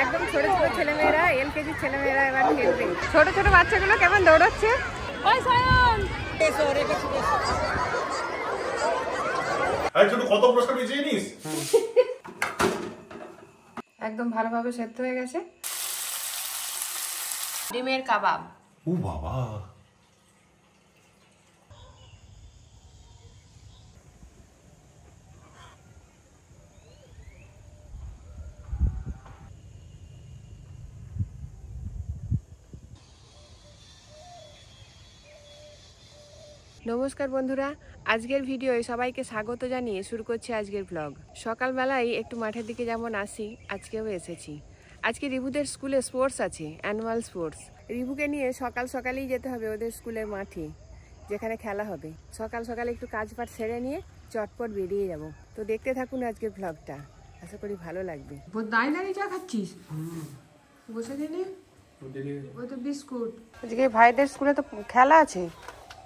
একদম ছোট ছোট ছেলেমেয়েরা, এলকেজি ছেলেমেয়েরা এবার খেলবে। ছোট ছোট বাচ্চাগুলো কেমন দৌড়চ্ছে। ওই সায়ন কত পুরস্কার পেয়েছিস জানিস? একদম ভালোভাবে সেদ্ধ হয়ে গেছে। ডিমের কাবাব। ও বাবা, নমস্কার বন্ধুরা, আজকের ভিডিওয় সবাইকে স্বাগত জানিয়ে শুরু করছি আজকের ব্লগ। সকালবেলায় একটু মাঠের দিকে যেমন আসি, আজকেও এসেছি। আজকে রিভুদের স্কুলে স্পোর্টস আছে, অ্যানুয়াল স্পোর্টস। রিভুকে নিয়ে সকাল সকালেই যেতে হবে ওদের স্কুলের মাঠে, যেখানে খেলা হবে। সকাল সকালে একটু কাজবাজ সেরে নিয়ে চটপট বেরিয়ে যাব। তো দেখতে থাকুন আজকের ব্লগটা, আশা করি ভালো লাগবে। দাঁড়িয়ে দাঁড়িয়ে চা খাচ্ছিস? বসে দিনে ওই তো বিস্কুট। আজকে ভাইদের স্কুলে তো খেলা আছে।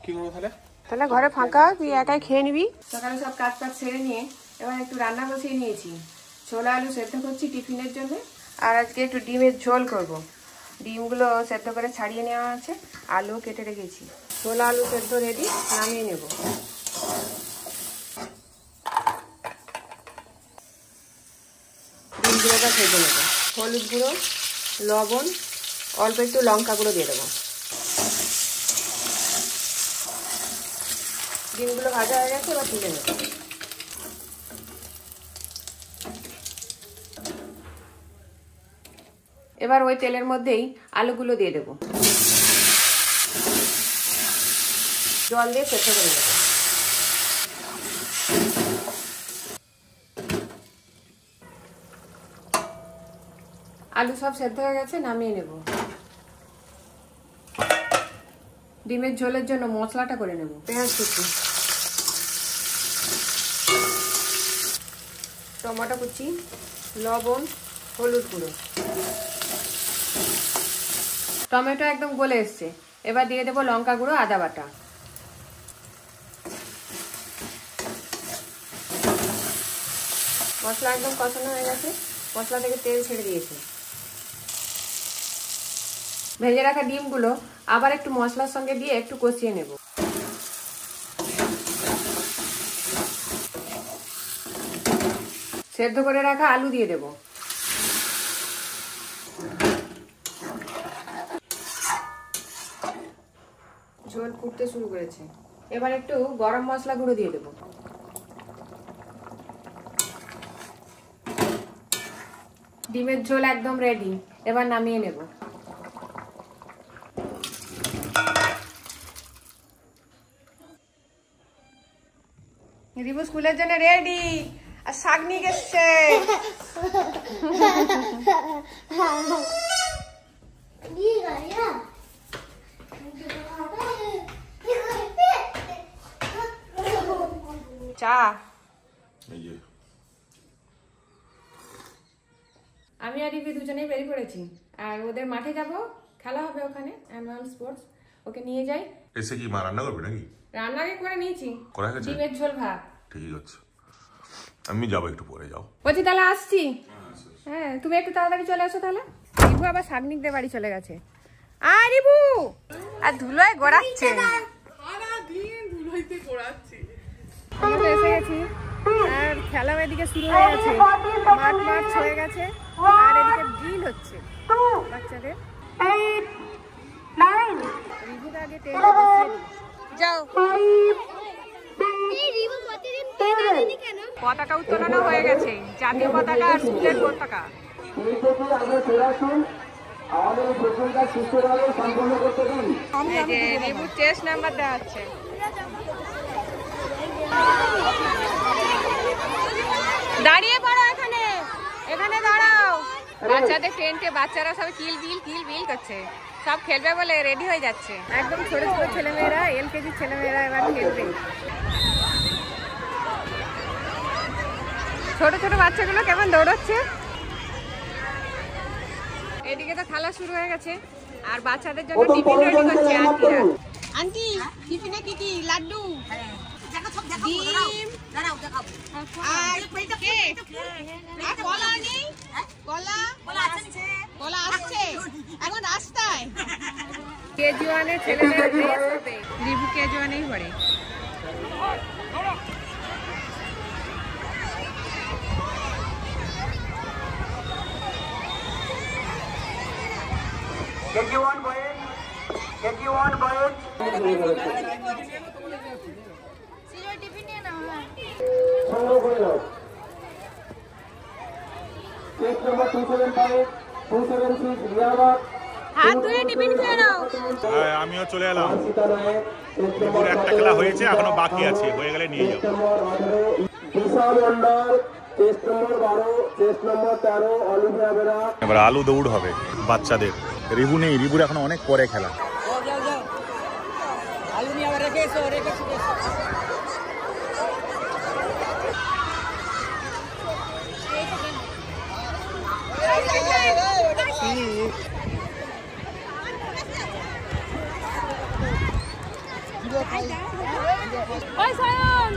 কি করবো তাহলে? তাহলে ঘরে ফাঁকা, তুই একাই খেয়ে নিবি। সকালে সব কাজ টাজ সেরে নিয়ে এবার একটু রান্না বসিয়ে নিয়েছি। ছোলা আলু সেদ্ধ করছি টিফিনের জন্য। আর আজকে একটু ডিমের ঝোল করব। ডিমগুলো সেদ্ধ করে ছাড়িয়ে নেওয়া আছে, আলু কেটে রেখেছি। ছোলা আলু সেদ্ধ রেডি, নামিয়ে নেব। ডিমগুলোটা ভেজে নেব। হলুদ গুঁড়ো, লবণ, অল্প একটু লঙ্কা গুঁড়ো দিয়ে দেবো। ডিমগুলো ভাজা হয়ে গেছে, এবার তুলে নেব। এবার ওই তেলের মধ্যেই আলুগুলো দিয়ে দেব। জল দিয়ে সেদ্ধ করে নেব। আলু সব সেদ্ধ হয়ে গেছে, নামিয়ে নেব। ডিমের ঝোলের জন্য মশলাটা করে নেব। পেঁয়াজ কুচি, টমেটো কুচি, লবণ, হলুদ গুঁড়ো। টমেটো একদম গলে এসছে, এবার দিয়ে দেবো লঙ্কা গুঁড়ো, আদা বাটা। মশলা একদম কষানো হয়ে গেছে, মশলা থেকে তেল ছেড়ে দিয়েছে। ভেজে রাখা ডিমগুলো আবার একটু মশলার সঙ্গে দিয়ে একটু কষিয়ে নেব। সেদ্ধ করে রাখা আলু দিয়ে দেব। ঝোল ফুটতে শুরু করেছে, এবার একটু গরম মশলা গুঁড়ো দিয়ে দেব। ডিমের ঝোল একদম রেডি, এবার নামিয়ে নেব। রিভু স্কুলের জন্য রেডি, আর শাক নিয়ে গেছে। চা। আমি আর রিভু দুজনেই বেরিয়ে পড়েছি, আর ওদের মাঠে যাব, খেলা হবে ওখানে, অ্যানুয়াল স্পোর্টস। ওকে নিয়ে যাই। এসে কি মা রান্না করবে নাকি? রান্নাকে করে নিয়েছি, করা গেছে। ডিমের ঝোল ভাত। ঠিক আছে, আমি যাবো একটু পরে। যাও বলছি, তাহলে আসছি। হ্যাঁ, তুমি একটু তাড়াতাড়ি চলে আসো তাহলে। রিভু আবার শাগনিকদের বাড়ি চলে গেছে। আর রিভু আর ধুলোয় গড়াচ্ছে। আমরা তো এসে গেছি, আর খেলা এদিকে শুরু হয়ে গেছে। মাঠ হয়ে গেছে, আর এদিকে ড্রিল হচ্ছে বাচ্চাদের। রিভুকে আগে টেনে বসিয়ে দিই। যাও। পতাকা উত্তোলনও হয়ে গেছে, জাতীয় পতাকা আর স্কুলের পতাকা। রিভুর চেস্ট নাম্বার দেওয়া হচ্ছে। দাঁড়িয়ে পড়ো, এখানে এখানে দাঁড়াও। বাচ্চাদের টেন্টে বাচ্চারা সব কিল বিল করছে, সব খেলবে বলে রেডি হয়ে যাচ্ছে। একদম ছোট ছোট ছেলেমেয়েরা, এলকেজি ছেলেমেয়েরা এবার খেলবে। ছোট ছোট বাচ্চাগুলো কেমন দৌড়চ্ছে। এদিকে তো খেলা শুরু হয়ে গেছে, আর বাচ্চাদের জন্য টিফিন রেডি করছে আন্টিরা। আন্টি, টিফিনে কি কি? লাড্ডু, ডিম, আর কলা নেই? কলা আছে। কেজি ওয়ানের ছেলেদের ড্রেস হবে। রিভু কেজি ওয়ানেই পড়ে। KG1 boys, KG1 boys. সংগ্রহ করে নাও। Case number 275, 276 রিয়াবাদ। হাত ধুয়ে টিফিন খেয়ে নাও। হ্যাঁ, আমিও চলে এলাম। দুপুরে একটা খেলা হয়েছে, এখনো বাকি আছে, হয়ে গেলে নিয়ে যাবো। এবার আলু দৌড় হবে বাচ্চাদের। রিভু নেই, রিভুর এখন অনেক পরে খেলা। আলু নিয়ে আবার রেখে এসো, রেখে এসো। ওই সায়ন,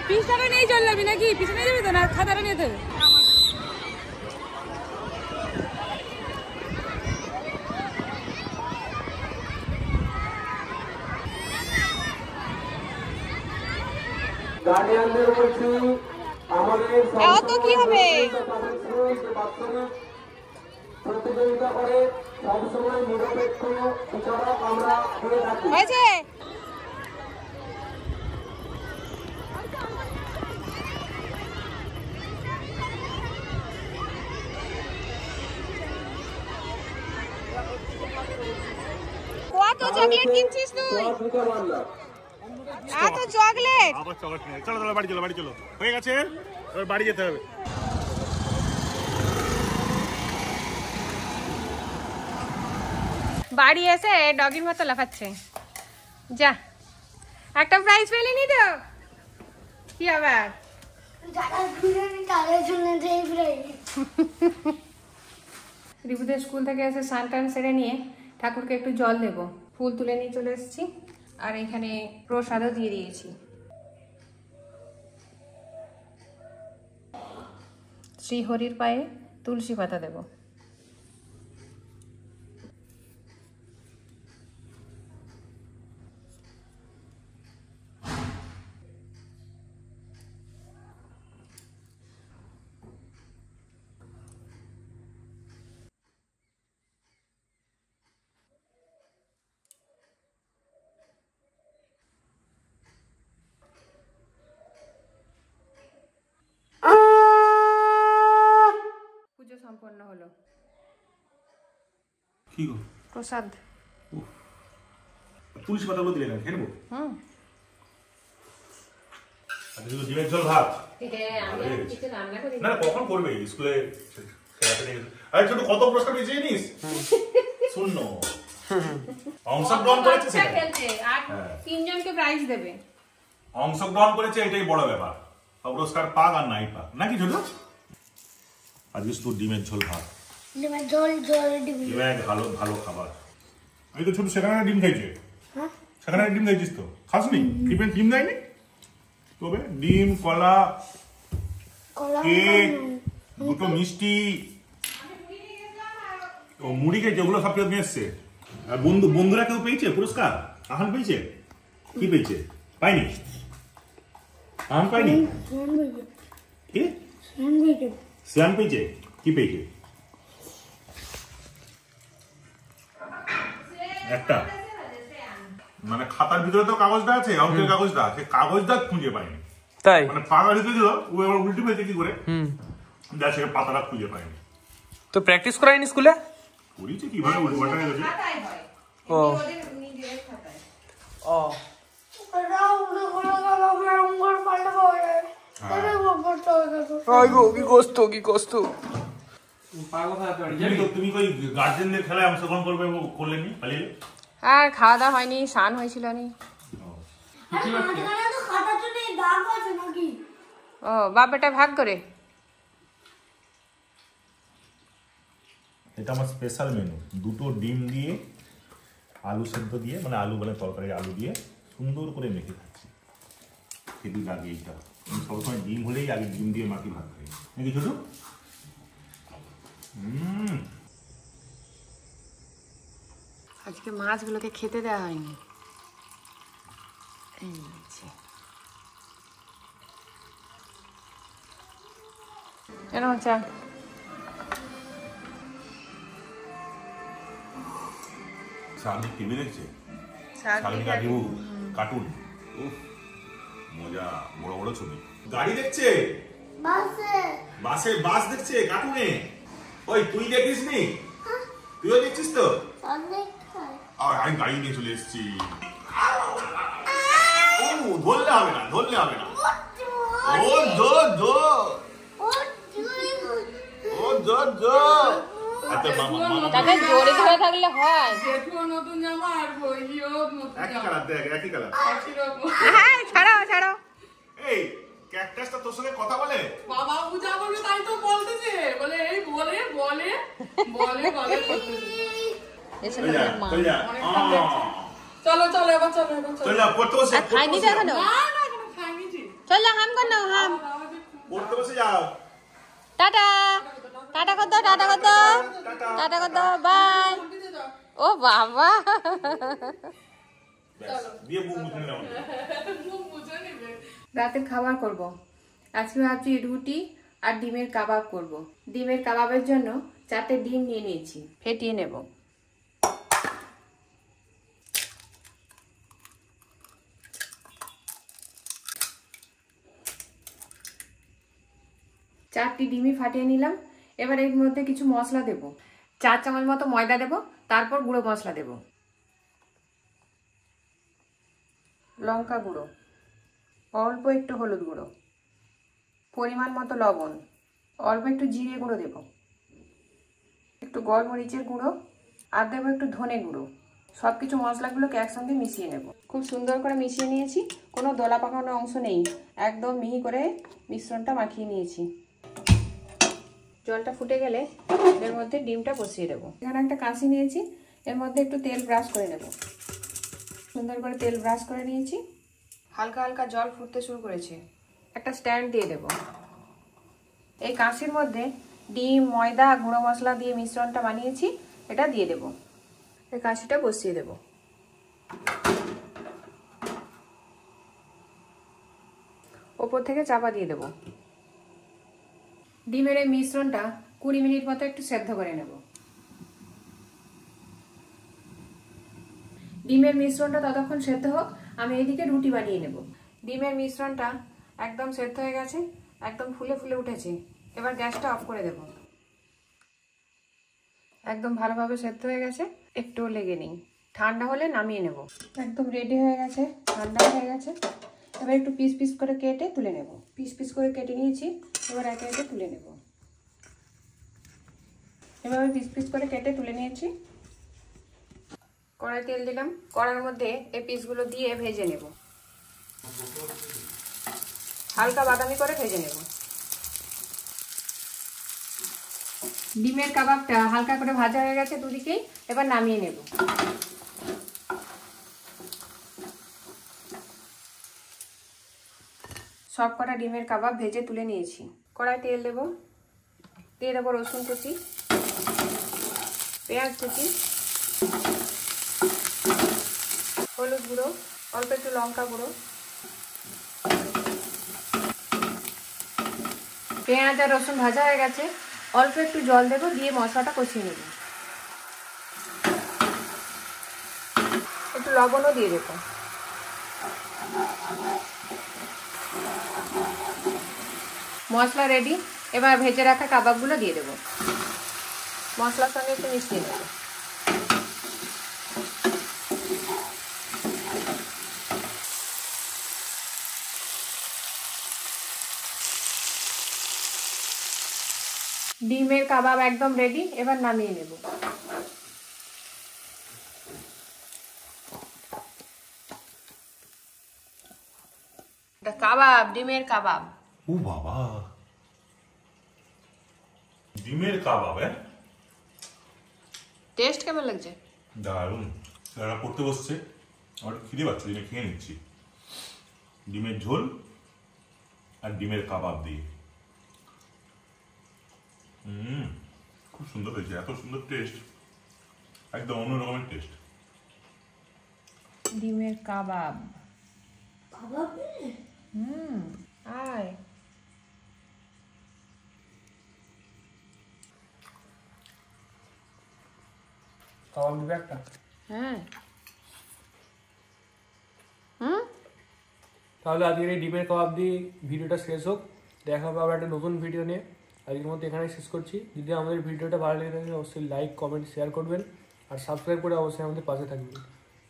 পিসটাকে নিয়ে চলে যাবি নাকি? পিছনে যাবি তো না, খাতাটা নিয়ে যাবে। গার্ডিয়ানদের বলছি আমাদের এত কি হবে? প্রতিযোগিতা করে সবসময় নিরপেক্ষ বিচারক আমরা করে থাকি। হয়েছে? কত চকলেট কিনছিস তুই? এত চকলেট? আবার চকলেট নিয়ে চলো, চলো বাড়ি চলো, বাড়ি চলো। হয়ে গেছে, এবার বাড়ি যেতে হবে। বাড়ি এসে ডগির মতো লাফাচ্ছে। যা, একটা প্রাইজ পেলিনি তো? কি আবার? রিপুদের স্কুল থেকে এসে স্নান টান সেরে নিয়ে ঠাকুরকে একটু জল দেব। ফুল তুলে নিয়ে চলে এসেছি, আর এখানে প্রসাদও দিয়ে দিয়েছি। শ্রীহরির পায়ে তুলসী পাতা দেব। পুজো সম্পন্ন হলো। কি গো? প্রসাদ। তুলসী পাতাগুলো দিলে না, খেয়ে নেবো। হুম, আচ্ছা, শুধু ডিমের ঝোল ভাত? আমি কিছু রান্না করি না, কখন করবে স্কুলে? আরে ছোট, কত পুরস্কার পেয়েছে জানিস? শূন্য। অংশগ্রহণ করেছে সেটা, খেলছে আর 3 জনকে প্রাইজ দেবে। অংশগ্রহণ করেছে, এটাই বড় ব্যাপার। পুরস্কার পাক আর নাই পাক, নাকি ছোট? আজকে শুধু ডিমের ঝোল ভাত। ডিমের ঝোল, ডিম। ভালো ভালো খাবার। এই তো ছোট সেখানে ডিম খাইছে। সেখানে ডিম খাইছিস তো? খাসনি? টিফিন ডিম দেয়নি? তবে ডিম, কলা, কেক, দুটো মিষ্টি, ও মুড়ি খেয়েছে, ওগুলো সব কেউ নিয়ে এসছে। আর বন্ধুরা কেউ পেয়েছে পুরস্কার? আহান পেয়েছে? কি পেয়েছে? পাইনি? আহান পাইনি? কি? শ্যাম পেয়েছে? কি পেয়েছে? একটা মানে খাতার ভিতরে তো কাগজটা আছে, অঙ্কের কাগজটা, সে কাগজটা খুঁজে পাইনি। তাই মানে পাতা ঢুকে দিল, ও এবার উল্টে পেয়েছে কি করে, যা সে পাতাটা খুঁজে পাইনি। তো প্র্যাকটিস করায়নি স্কুলে? করিছে কিভাবে উল্টো পাল্টা গেছে। ও ও কি কষ্ট, কি কষ্ট। তুমি কই গার্জেনদের খেলায় অংশগ্রহণ করবে করলেনি, পালিয়ে? আর খাওয়া দাওয়া হয়নি, স্নান হয়েছিল নি। ও বাপ বেটা ভাগ করে। এটা আমার স্পেশাল মেনু, দুটো ডিম দিয়ে, আলু সেদ্ধ দিয়ে, মানে আলু মানে তরকারি আলু দিয়ে সুন্দর করে মেখে খাচ্ছি। সেদিন আগে এইটা আমি সবসময় ডিম হলেই আগে ডিম দিয়ে মাখি ভাত খাই, নাকি ছোট? আজকে মাছগুলোকে খেতে দেওয়া হয়নি। এই হচ্ছে কেন চা সামনে টিভি দেখছে, সামনে কার্টুন, মজা, বড় বড় ছবি। গাড়ি দেখছে, বাস দেখছে কার্টুনে। ওই তুই দেখিস নি? তুইও দেখছিস তো? আমি গাড়ি নিয়ে চলে এসেছি। ধরলে হবে না, ধরলে হবে না। ও জোর জোর, ও জোর জোর। তাকে জোরে ধরে থাকলে হয়। নতুন জামা আর বইও নতুন একই কালার, দেখ একই কালার। হ্যাঁ ছাড়াও ছাড়াও। এই ক্যাকটাসটা তোর সঙ্গে কথা বলে? বাবা পূজা করবে তাই তো বলতেছে, বলে এই বলে বলে বলে বলে এসে চল যা, মা চল যা। চলো চলো এবার চলো এবার চলো। চল যা, পড়তে বসে। খাইনি তো এখনো। না না এখনো খাইনি জি। চল না হাম কর না হাম। পড়তে বসে যাও। টাটা টাটা কর দাও, টাটা কর দাও, টাটা কর দাও, বাই। ও বাবা দিয়ে মুখ মুছে নাও। রাতের খাবার করব। আজকে ভাবছি রুটি আর ডিমের কাবাব করব। ডিমের কাবাবের জন্য 4টে ডিম নিয়ে নিয়েছি, ফেটিয়ে নেব। চারটি ডিমই ফাটিয়ে নিলাম। এবার এর মধ্যে কিছু মশলা দেব। 4 চামচ মতো ময়দা দেব, তারপর গুঁড়ো মশলা দেব। লঙ্কা গুঁড়ো, অল্প একটু হলুদ গুঁড়ো, পরিমাণ মতো লবণ, অল্প একটু জিরে গুঁড়ো দেব, একটু গোলমরিচের গুঁড়ো আর দেবো একটু ধনে গুঁড়ো। সব কিছু মশলাগুলোকে একসঙ্গে মিশিয়ে নেব। খুব সুন্দর করে মিশিয়ে নিয়েছি, কোনো দলা পাকানো অংশ নেই, একদম মিহি করে মিশ্রণটা মাখিয়ে নিয়েছি। জলটা ফুটে গেলে এর মধ্যে ডিমটা বসিয়ে দেবো। এখানে একটা কাঁচি নিয়েছি, এর মধ্যে একটু তেল ব্রাশ করে নেব। সুন্দর করে তেল ব্রাশ করে নিয়েছি। হালকা হালকা জল ফুটতে শুরু করেছে, একটা স্ট্যান্ড দিয়ে দেব। এই কাঁচির মধ্যে ডিম, ময়দা, গুঁড়ো মশলা দিয়ে মিশ্রণটা বানিয়েছি, এটা দিয়ে দেব। এই কাঁচিটা বসিয়ে দেব। ওপর থেকে চাপা দিয়ে দেব। ডিমের এই মিশ্রণটা 20 মিনিট মতো একটু সেদ্ধ করে নেব। ডিমের মিশ্রণটা ততক্ষণ সেদ্ধ হোক, আমি এইদিকে রুটি বানিয়ে নেব। ডিমের মিশ্রণটা একদম সেদ্ধ হয়ে গেছে, একদম ফুলে ফুলে উঠেছে। এবার গ্যাসটা অফ করে দেব। একদম ভালোভাবে সেদ্ধ হয়ে গেছে, একটুও লেগে নেই। ঠান্ডা হলে নামিয়ে নেব। একদম রেডি হয়ে গেছে, ঠান্ডা হয়ে গেছে। এবার একটু পিস পিস করে কেটে তুলে নেব। পিস পিস করে কেটে নিয়েছি, এবার একে একে তুলে নেব। এভাবে পিস পিস করে কেটে তুলে নিয়েছি। কড়াই তেল দিলাম, কড়াইয়ের মধ্যে এই পিসগুলো দিয়ে ভেজে নেব। হালকা বাদামি করে ভেজে নেব। ডিমের কাবাবটা হালকা করে ভাজা হয়ে গেছে দুদিকেই, এবার নামিয়ে নেব। সব কটা ডিমের কাবাব ভেজে তুলে নিয়েছি। কড়াই তেল দেব, দিয়ে দেবো রসুন কুচি, পেঁয়াজ কুচি, হলুদ গুঁড়ো, অল্প একটু লঙ্কা গুঁড়ো। পেঁয়াজ আর রসুন ভাজা হয়ে গেছে, অল্প একটু জল দেবো, দিয়ে মশলাটা কষিয়ে নেব। একটু লবণও দিয়ে দেবো। মশলা রেডি, এবার ভেজে রাখা কাবাবগুলো দিয়ে দেবো। মশলার সঙ্গে একটু মিশিয়ে নেব। ডিমের কাবাব একদম রেডি, এবার নামিয়ে নেব। কাবাব, ডিমের কাবাব। ও বাবা, ডিমের কাবাব। টেস্ট কেমন লাগছে? দারুণ। তারা পড়তে বসছে, আমার খিদে পাচ্ছে, ডিমে খেয়ে নিচ্ছি। ডিমের ঝোল আর ডিমের কাবাব দিয়ে। খুব সুন্দর হয়েছে, এত সুন্দর টেস্ট, একদম অন্য রকমের টেস্ট। ডিমের কাবাব। কাবাব আয় কাবাব দিবে একটা। হ্যাঁ তাহলে আজকের এই ডিমের কাবাব দিয়ে ভিডিওটা শেষ হোক। দেখা হবে আবার একটা নতুন ভিডিও নিয়ে। আজকের মতো এখানেই শেষ করছি। যদি আমাদের ভিডিওটা ভালো লেগে থাকে অবশ্যই লাইক কমেন্ট শেয়ার করবেন আর সাবস্ক্রাইব করে অবশ্যই আমাদের পাশে থাকবেন।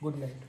Good night.